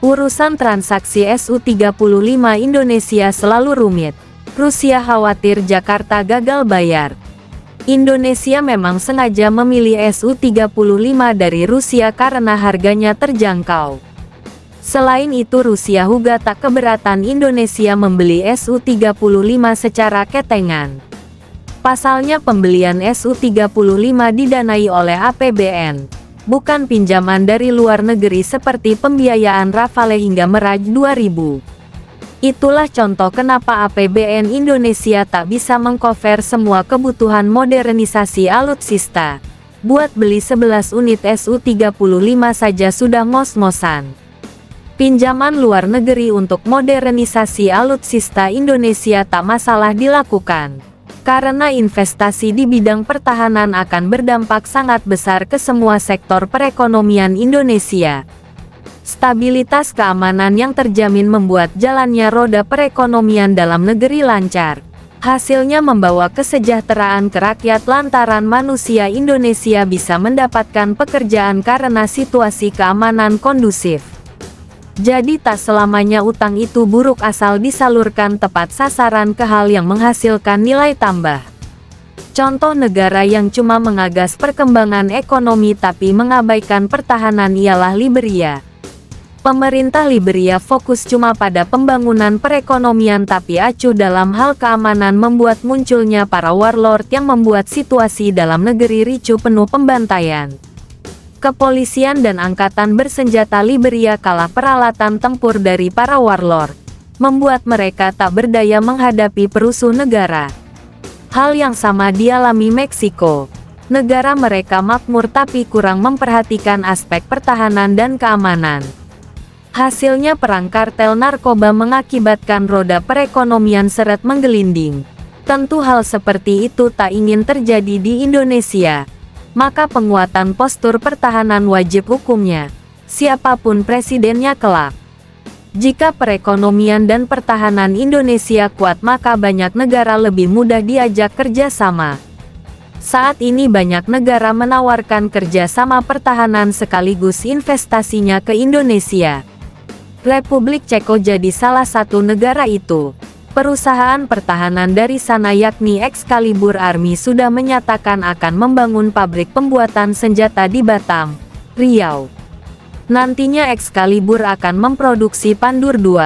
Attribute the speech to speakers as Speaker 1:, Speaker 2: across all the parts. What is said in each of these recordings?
Speaker 1: Urusan transaksi Su-35 Indonesia selalu rumit. Rusia khawatir Jakarta gagal bayar. Indonesia memang sengaja memilih Su-35 dari Rusia karena harganya terjangkau. Selain itu Rusia juga tak keberatan Indonesia membeli Su-35 secara ketengan. Pasalnya pembelian Su-35 didanai oleh APBN, bukan pinjaman dari luar negeri seperti pembiayaan Rafale hingga Mirage 2000. Itulah contoh kenapa APBN Indonesia tak bisa mengcover semua kebutuhan modernisasi alutsista. Buat beli 11 unit Su-35 saja sudah ngos-ngosan. Pinjaman luar negeri untuk modernisasi alutsista Indonesia tak masalah dilakukan. Karena investasi di bidang pertahanan akan berdampak sangat besar ke semua sektor perekonomian Indonesia. Stabilitas keamanan yang terjamin membuat jalannya roda perekonomian dalam negeri lancar. Hasilnya membawa kesejahteraan ke rakyat lantaran manusia Indonesia bisa mendapatkan pekerjaan karena situasi keamanan kondusif. Jadi tak selamanya utang itu buruk asal disalurkan tepat sasaran ke hal yang menghasilkan nilai tambah. Contoh negara yang cuma mengagas perkembangan ekonomi tapi mengabaikan pertahanan ialah Liberia. Pemerintah Liberia fokus cuma pada pembangunan perekonomian tapi acuh dalam hal keamanan membuat munculnya para warlord yang membuat situasi dalam negeri ricuh penuh pembantaian. Kepolisian dan angkatan bersenjata Liberia kalah peralatan tempur dari para warlord, membuat mereka tak berdaya menghadapi perusuh negara. Hal yang sama dialami Meksiko. Negara mereka makmur tapi kurang memperhatikan aspek pertahanan dan keamanan. Hasilnya perang kartel narkoba mengakibatkan roda perekonomian seret menggelinding. Tentu hal seperti itu tak ingin terjadi di Indonesia. Maka penguatan postur pertahanan wajib hukumnya, siapapun presidennya kelak. Jika perekonomian dan pertahanan Indonesia kuat maka banyak negara lebih mudah diajak kerjasama. Saat ini banyak negara menawarkan kerjasama pertahanan sekaligus investasinya ke Indonesia. Republik Ceko jadi salah satu negara itu. Perusahaan pertahanan dari sana yakni Excalibur Army sudah menyatakan akan membangun pabrik pembuatan senjata di Batam, Riau. Nantinya Excalibur akan memproduksi Pandur II,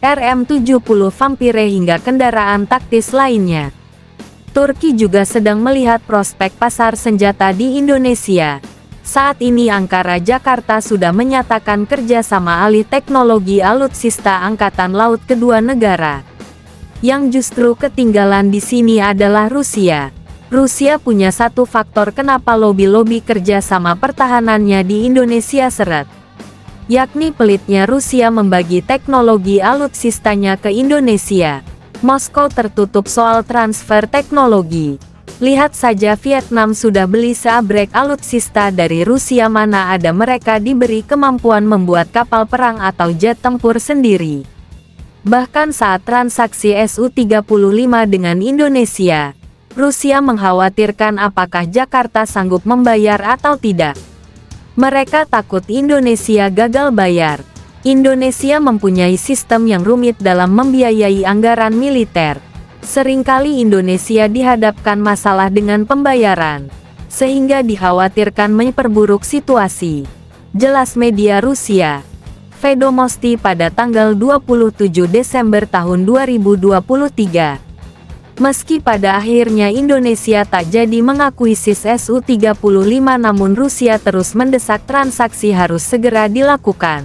Speaker 1: RM-70 Vampire hingga kendaraan taktis lainnya. Turki juga sedang melihat prospek pasar senjata di Indonesia. Saat ini Ankara Jakarta sudah menyatakan kerjasama alih teknologi alutsista Angkatan Laut kedua negara. Yang justru ketinggalan di sini adalah Rusia. Rusia punya satu faktor kenapa lobi-lobi kerjasama pertahanannya di Indonesia seret. Yakni pelitnya Rusia membagi teknologi alutsistanya ke Indonesia. Moskow tertutup soal transfer teknologi. Lihat saja Vietnam sudah beli seabrek alutsista dari Rusia mana ada mereka diberi kemampuan membuat kapal perang atau jet tempur sendiri. Bahkan saat transaksi Su-35 dengan Indonesia, Rusia mengkhawatirkan apakah Jakarta sanggup membayar atau tidak. Mereka takut Indonesia gagal bayar. Indonesia mempunyai sistem yang rumit dalam membiayai anggaran militer. Seringkali Indonesia dihadapkan masalah dengan pembayaran, sehingga dikhawatirkan memperburuk situasi. Jelas media Rusia. Vedomosti pada tanggal 27 Desember tahun 2023. Meski pada akhirnya Indonesia tak jadi mengakuisis Su-35 namun Rusia terus mendesak transaksi harus segera dilakukan.